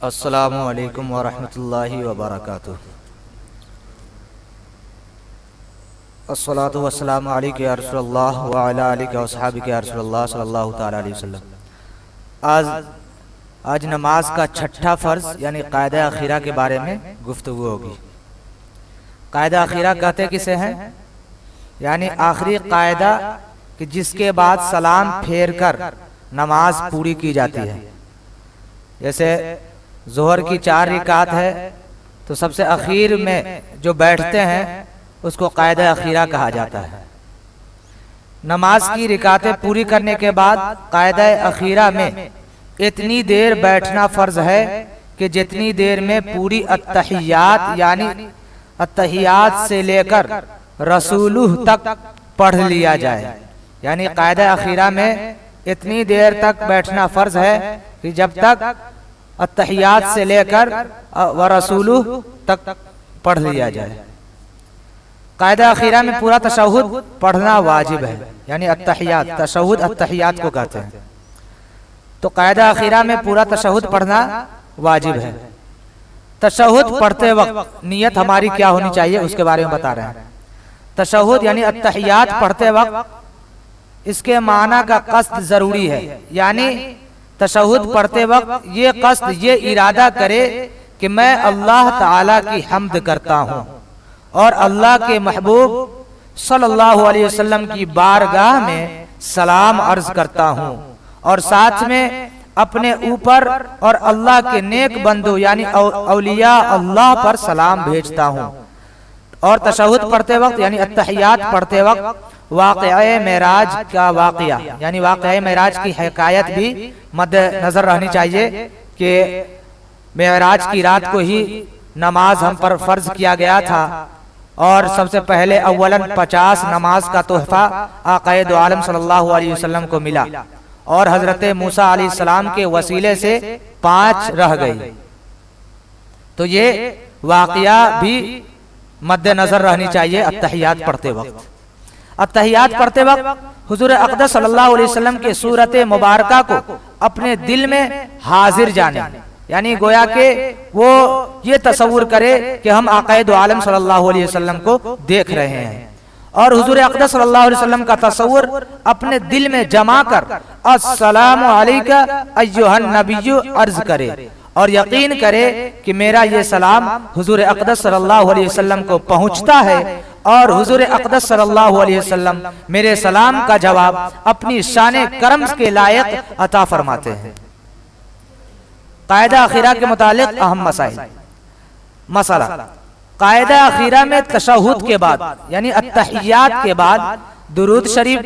अस्सलामु अलैकुम वरहमतुल्लाहि वबरकातुह। अस्सलातु वस्सलामु अलैका या रसूलल्लाह व अला आलिका व अस्हाबिका या रसूलल्लाह सल्लल्लाहु तआला अलैहि वसल्लम। आज नमाज का छठा फ़र्ज यानी कायदा अखीरा के बारे में गुफ्तगू होगी। कायदा अखीरा कहते किसे हैं? यानी आखिरी कायदा कि जिसके बाद सलाम फेर कर नमाज पूरी की जाती है। जैसे जोहर की 4 रिकात है तो सबसे आखिर में जो बैठते हैं उसको कायदा अखीरा कहा जाता है। नमाज की रिकातें पूरी करने के बाद कायदा अखीरा में इतनी देर बैठना फर्ज है कि जितनी देर में पूरी अत्तहियात यानी अत्तहियात से लेकर रसूलुह तक पढ़ लिया जाए। यानी कायदा अखीरा में इतनी देर तक बैठना फर्ज है कि जब तक अत्तहियात से लेकर व रसूलुह तक पढ़ लिया जाए। कायदा अखीरा में पूरा तशहुद पढ़ना वाजिब है। यानी अत्तहियात, तशहुद अत्तहियात को कहते हैं। तो कायदा अखीरा में पूरा तशहुद पढ़ना वाजिब है। तशहुद पढ़ते वक्त नियत हमारी क्या होनी चाहिए उसके बारे में बता रहे हैं। तशहुद यानी अत्तहियात पढ़ते वक्त इसके माना का कस्द जरूरी है। यानी तशहुद पढ़ते वक्त ये कस्द, ये इरादा करे कि मैं अल्लाह ताला की हम्द करता हूँ और अल्लाह के महबूब सल्लल्लाहु अलैहि वसल्लम की बारगाह में सलाम अर्ज करता हूँ और साथ में अपने ऊपर और अल्लाह के नेक बंदो यानी औलिया अल्लाह पर सलाम भेजता हूँ। और तशहुद पढ़ते वक्त यानी अत्तहियात पढ़ते वक्त वाक़या मेराज का वाक़या यानी वाक़या मेराज की हकायत भी मद्द नजर रहनी चाहिए कि मेराज की रात को ही नमाज हम पर फर्ज किया गया था और सबसे पहले अव्वलन 50 नमाज का तोहफा आक़ाए दो आलम सल्लल्लाहु अलैहि वसल्लम को मिला और हजरत मूसा अलैहिस्सलाम के वसीले से 5 रह गई। तो ये वाक़या भी मद्द नजर रहनी चाहिए अत्तहियात पढ़ते वक्त। अत्तहियात पढ़ते वक्त हुजूर अक़दस सल्लल्लाहु अलैहि वसल्लम के सूरत मुबारका को अपने दिल में हाजिर जाने, यानी गोया के वो ये तसव्वुर करे कि हम आक़ाए दो आलम सल्लल्लाहु अलैहि वसल्लम को देख रहे हैं और हुजूर अक़दस सल्लल्लाहु अलैहि वसल्लम का तसव्वुर अपने दिल में जमा कर अस्सलामु अलैका अय्युहन नबिय्यु अर्ज करे और यकीन करे कि मेरा ये सलाम हुजूर अक़दस सल्लल्लाहु अलैहि वसल्लम को पहुंचता है और हुजूर अक़दस सल्लल्लाहु अलैहि वसल्लम मेरे सलाम का जवाब अपनी शान करम के लायक अता फरमाते हैं। कायदा अखीरा के मुतालिक अहम मसाइल। मसला, कायदा अखीरा में तशहुद के बाद यानी अत्तहियात के बाद दुरूद शरीफ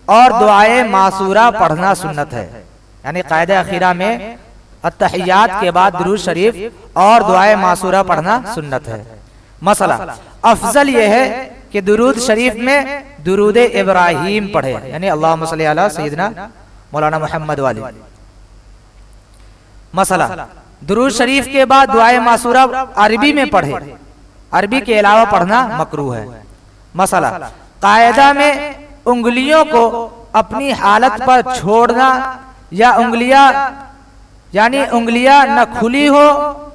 और दुआए मासूरा पढ़ना सुन्नत है। यानी कायदा अखीरा में अत्तहियात के बाद दुरूद शरीफ और दुआए मासूरा पढ़ना सुन्नत है। मसला, अफजल यह है कि दुरूद शरीफ में दुरूद इब्राहिम पढ़े यानी अल्लाहुम्मा सल्ली अला सय्यिदना मौलाना मुहम्मद वाली। मसला, दुरूद शरीफ के बाद दुआए मासूरा अरबी में पढ़े, अरबी के अलावा पढ़ना मकरूह है। मसला, कायदा में उंगलियों को अपनी हालत पर छोड़ना या उंगलियां न खुली हो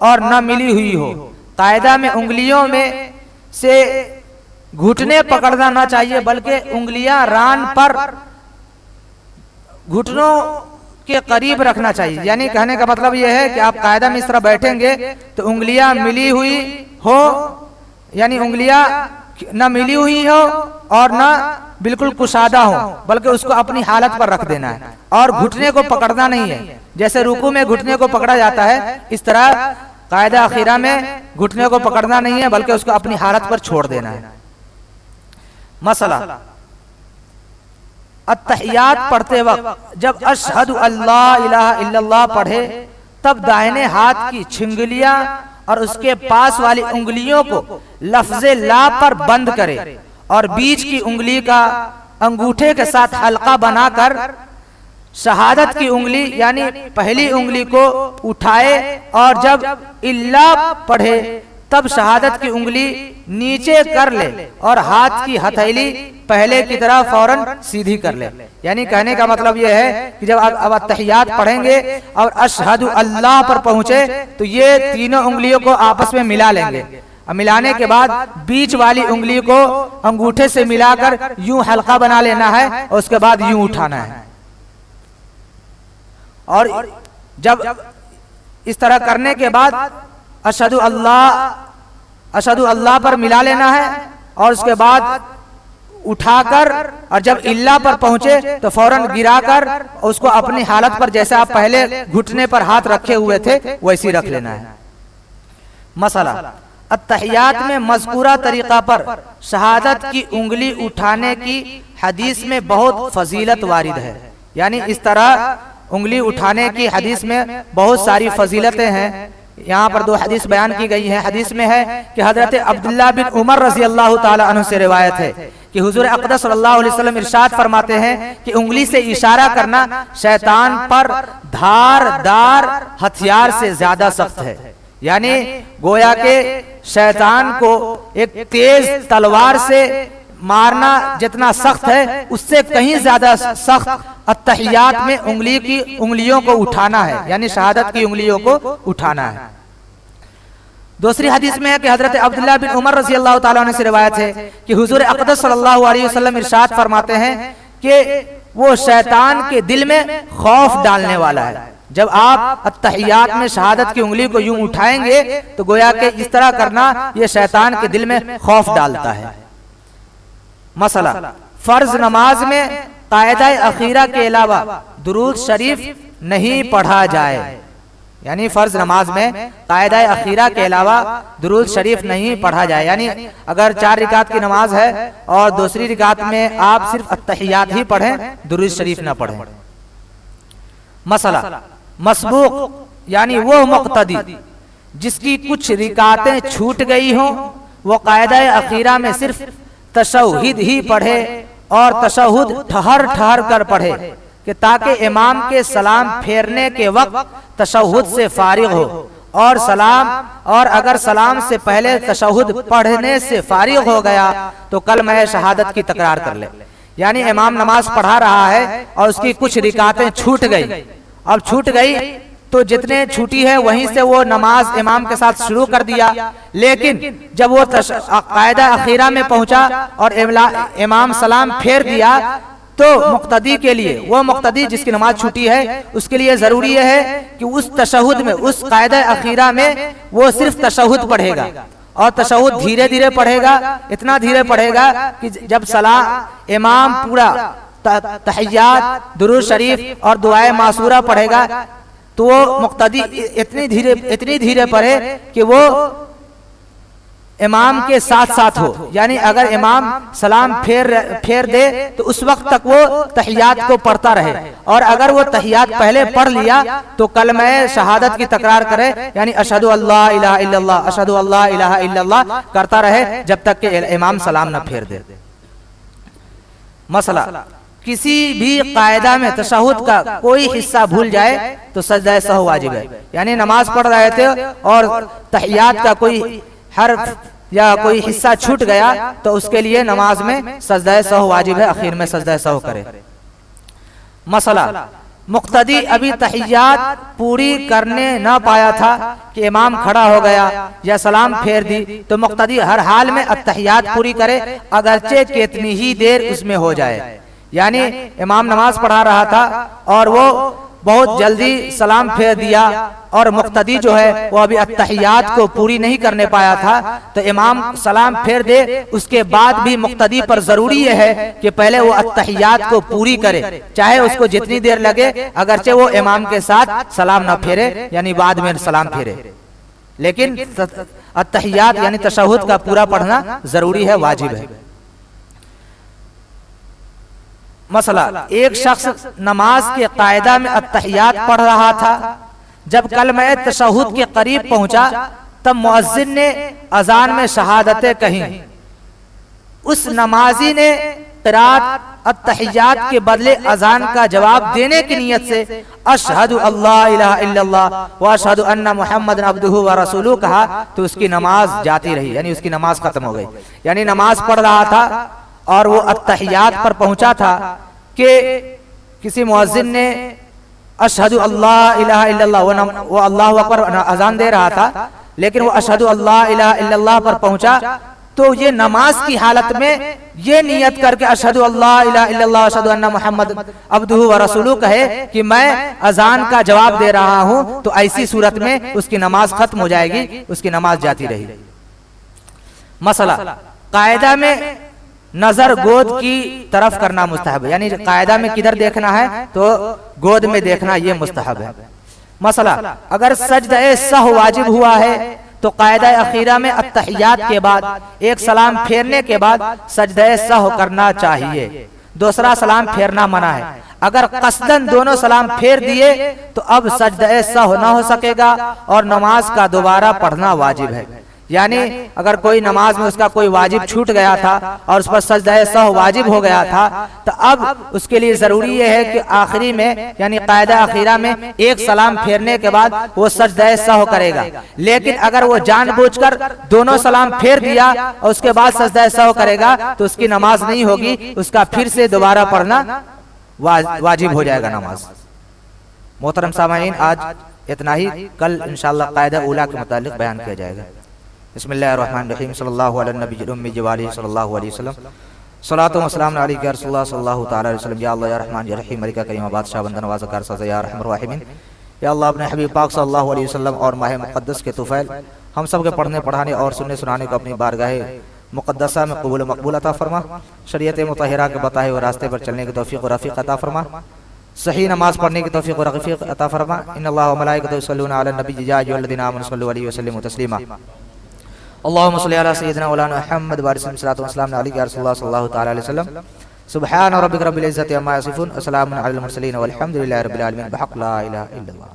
और न मिली हुई हो। कायदा में उंगलियों में से घुटने पकड़ना ना चाहिए बल्कि उंगलियां रान पर घुटनों के करीब रखना चाहिए। यानी कहने का मतलब यह है कि आप कायदा में इस तरह बैठेंगे तो उंगलियां मिली हुई हो, यानी उंगलियां न मिली हुई हो और न बिल्कुल कुशादा हो, बल्कि उसको अपनी हालत पर रख देना है और घुटने को पकड़ना नहीं है। जैसे रुकू में घुटने को पकड़ा जाता है इस तरह कायदा अखीरा में घुटने को पकड़ना नहीं है बल्कि उसको अपनी हालत पर छोड़ देना है। मसला, अत्तहियात पढ़ते वक्त जब अशहदु अल्ला इलाहा इल्लल्लाह पढ़े तब दाहिने हाथ की छिंगलियां और उसके पास वाली उंगलियों को लफ्ज़े ला पर बंद करे और बीच की उंगली का अंगूठे के साथ हल्का बनाकर शहादत की उंगली यानी पहली उंगली को उठाए और जब इल्ला पढ़े तब शहादत की उंगली नीचे कर ले और हाथ की हथेली पहले की तरह फौरन सीधी कर ले। यानी कहने का मतलब यह है कि जब अब अत्तहियात पढ़ेंगे और अशहदु अल्लाह पर पहुंचे तो ये तीनों उंगलियों को आपस में मिला लेंगे। अब मिलाने के बाद बीच वाली उंगली को अंगूठे से मिलाकर यूं हल्का बना लेना है और उसके बाद यूं उठाना है। और जब इस तरह करने के बाद अशहदु अल्लाह पर मिला लेना है और उसके बाद उठाकर, और जब इल्ला पर पहुंचे तो फौरन गिराकर उसको अपनी हालत पर, जैसे आप पहले घुटने पर हाथ रखे हुए थे वैसी रख लेना है। मसला अत्तहियात में मज़कूरा तरीका पर शहादत की उंगली उठाने की हदीस में बहुत फजीलत वारिद है। यानी इस तरह उंगली उठाने की हदीस में बहुत सारी फजीलतें हैं। यहाँ पर दो हदीस बयान की गई है। हदीस में है कि हजरत अब्दुल्लाह बिन उमर रजी अल्लाह ताला अन्हु से रिवायत है कि हुजूर अक़दस सल्लल्लाहु अलैहि वसल्लम इरशाद फरमाते हैं कि उंगली से इशारा करना शैतान पर धारदार हथियार से ज्यादा सख्त है। यानी गोया के शैतान को एक तेज तलवार से मारना जितना सख्त है उससे कहीं ज्यादा सख्त अत्तहियात में उंगलियों को उठाना है, यानी शहादत की उंगलियों को उठाना है। दूसरी हदीस में है कि हजरत अब्दुल्लाह बिन उमर रजी अल्लाह ताला अन्हु से रिवायत है कि हुजूर अक़दस सल्लल्लाहु अलैहि वसल्लम इरशाद फरमाते हैं कि वो शैतान के दिल में खौफ डालने वाला है। जब आप अत्तहियात में शहादत की उंगली को यूं उठाएंगे तो गोया के इस तरह करना ये शैतान के दिल में खौफ डालता है। मसला फर्ज नमाज में कायदा अखीरा के अलावा दुरूद शरीफ नहीं पढ़ा जाए। यानी फर्ज नमाज में कायदा अखीरा के अलावा दुरूद शरीफ नहीं पढ़ा जाए। यानी अगर 4 रिकात की नमाज है और दूसरी रिकात में आप सिर्फ अत्तहियात ही पढ़ें, दुरूद शरीफ ना पढ़ें। मसला मसबूक यानी वो मुक्तदी जिसकी कुछ रिकातें छूट गई हों, वो कायदा अखीरा में सिर्फ तशहुद ही पढ़े और तशहुद ठहर ठहर कर पढ़े कि ताकि इमाम के सलाम फेरने के वक्त तशहुद से फारिग हो और अगर सलाम से पहले तशहुद पढ़ने से फारिग हो गया तो कलमा शहादत की तकरार कर ले। यानी इमाम नमाज पढ़ा रहा है और उसकी कुछ रिकातें छूट गई। अब छूट गई तो जितने छूटी है वहीं से वो नमाज इमाम के साथ शुरू कर दिया, लेकिन जब वो कायदा अखीरा में पहुंचा और इमाम सलाम फेर दिया तो मुक्तदी के लिए, वो मुक्तदी जिसकी नमाज छूटी है उसके लिए जरूरी है कि उस तशहुद में, उस कायदा अखीरा में वो सिर्फ तशहुद पढ़ेगा और तशहुद धीरे धीरे पढ़ेगा। इतना धीरे पढ़ेगा कि जब सलाम इमाम पूरा तहियात, दुरूद शरीफ और दुआए मासूरा पढ़ेगा तो वो मुक्तदी इतनी धीरे पढ़े कि वो इमाम के साथ साथ हो। यानी अगर इमाम सलाम फेर दे तो उस वक्त तक वो तहियात को पढ़ता रहे, और अगर वो तहियात पहले पढ़ लिया तो कलमा शहादत की तकरार करे, यानी अशहदु अल्ला इलाहा इल्लल्लाह, अशहदु अल्ला इलाहा इल्लल्लाह करता रहे जब तक कि इमाम सलाम न फेर दे। मसला किसी भी कायदा में तशहुद का कोई हिस्सा भूल जाए तो सजदा सहव वाजिब है। यानी नमाज पढ़ रहे थे और तहियात का कोई हर्फ या कोई हिस्सा छूट गया तो उसके लिए नमाज में सजदा सहव वाजिब है, आखिर में सजदा सहव करे। मसला मुक्तदी अभी तहियात पूरी करने न पाया था कि इमाम खड़ा हो गया या सलाम फेर दी तो मुक्तदी हर हाल में अत्तहियात पूरी करे, अगरचे कितनी ही देर उसमें हो जाए। यानी इमाम नमाज पढ़ा रहा था और वो बहुत जल्दी सलाम फेर दिया और मुक्तदी जो है वो अभी अत्तहियात को पूरी नहीं करने पाया था तो इमाम सलाम फेर दे, उसके बाद भी मुक्तदी पर जरूरी है कि पहले वो अत्तहियात को पूरी करे, चाहे उसको जितनी देर लगे, अगरचे वो इमाम के साथ सलाम न फेरे, यानी बाद में सलाम फेरे, लेकिन अत्तहियात यानी तशहुद का पूरा पढ़ना जरूरी है, वाजिब है। मसला एक शख्स नमाज के कायदा में अत्तहियात पढ़ रहा था, जब कलमा तशहुद के करीब पहुंचा तब मुअज्जिन ने अजान में शहादतें कहीं। उस नमाजी ने क़िराअत अत्तहियात के बदले अजान का जवाब देने की नियत से अशहदु अल्ला इलाहा इल्लल्लाह व अशहदु अन्ना मुहम्मदन अब्दुहु व रसूलुहु कहा तो उसकी नमाज जाती रही, यानी उसकी नमाज खत्म हो गई। यानी नमाज पढ़ रहा था और वो अत्तहियात पर पहुंचा था कि किसी मुअज्जिन ने अशहदु अल्लाह इलाहा इल्लल्लाह वो अल्लाहु अकबर अजान दे रहा था, लेकिन वो अशहदु अल्लाह इलाहा इल्लल्लाह पर पहुंचा तो ये नमाज की हालत में ये नियत करके अशहदु अल्लाह इलाहा इल्लल्लाह अशहदु अन्ना मुहम्मद अब्दुहु व रसूलुहु कहे कि मैं अजान का जवाब दे रहा हूं, तो ऐसी सूरत में उसकी नमाज खत्म हो जाएगी, उसकी नमाज जाती रहेगी। मसला कायदा में नजर गोद की तरफ करना मुस्तहब है, यानी कायदा में किधर देखना है तो गोद में देखना ये मुस्तहब है। मसला अगर सजदे सहव वाजिब हुआ है तो कायदा अखीरा में अत्तहियात के बाद एक सलाम फेरने के बाद सजदे सहव करना चाहिए, दूसरा सलाम फेरना मना है। अगर कसदन दोनों सलाम फेर दिए तो अब सजदे सहव ना हो सकेगा और नमाज का दोबारा पढ़ना वाजिब है। यानी अगर कोई नमाज में उसका कोई वाजिब छूट गया था और उस पर सजदा सहव वाजिब हो गया था, तो अब उसके लिए जरूरी यह है कि आखिरी में यानी कायदा अखीरा में एक सलाम फेरने के बाद वो सजदा सहव करेगा। लेकिन अगर वो जानबूझकर दोनों सलाम फेर दिया और उसके बाद सजदा सहव करेगा तो उसकी नमाज नहीं होगी, उसका फिर से दोबारा पढ़ना वाजिब हो जाएगा नमाज। मोहतरम सामाईन, आज इतना ही, कल इंशाअल्लाह कायदा उला के मुतालिक बयान किया जाएगा। बिस्मिल्लाहिर्रहमानिर्रहीम सल्लल्लाहु अला नबी उम्मी जवाली सल्लल्लाहु अलैहि वसल्लम सलातो व सलाम अलैका या रसूलुल्लाह सल्लल्लाहु तआला अलैहि वसल्लम। या अल्लाह या रहमान या रहीम मलिका करीम बादशाह बंदा नवाज़ कार सज़ा या रहमान रहीम। या अल्लाह अपने हबीब पाक सल्लल्लाहु अलैहि वसल्लम और माह मुक़द्दस के तुफ़ैल हम सब के पढ़ने पढ़ाने और सुनने सुनाने को अपनी बारगाह मुक़द्दसा में कबूल मकबूल अता फरमा। शरीयत मुतहरा के बताए हुए रास्ते पर चलने की तौफीक व रफ़ीक अता फरमा। सही नमाज पढ़ने की तौफीक व रफ़ीक अता फरमा। इन्नल्लाह व मलाइकतहु युसल्लूना अलन नबी या अय्युहल्लज़ीना आमनु सल्लु अलैहि व सल्लिमू तस्लीमा। अल्लाहुम्मा सल्लि अला सय्यिदिना मौलाना मुहम्मद व सल्लल्लाहु अलैहि सल्लल्लाहु तआला अलैहि वसल्लम। सुब्हान रब्बिका रब्बिल इज़्ज़ति अम्मा यसिफून व सलामुन अलल मुरसलीन वल्हम्दुलिल्लाहि रब्बिल आलमीन। बिहक़्क़ि ला इलाहा इल्लल्लाह।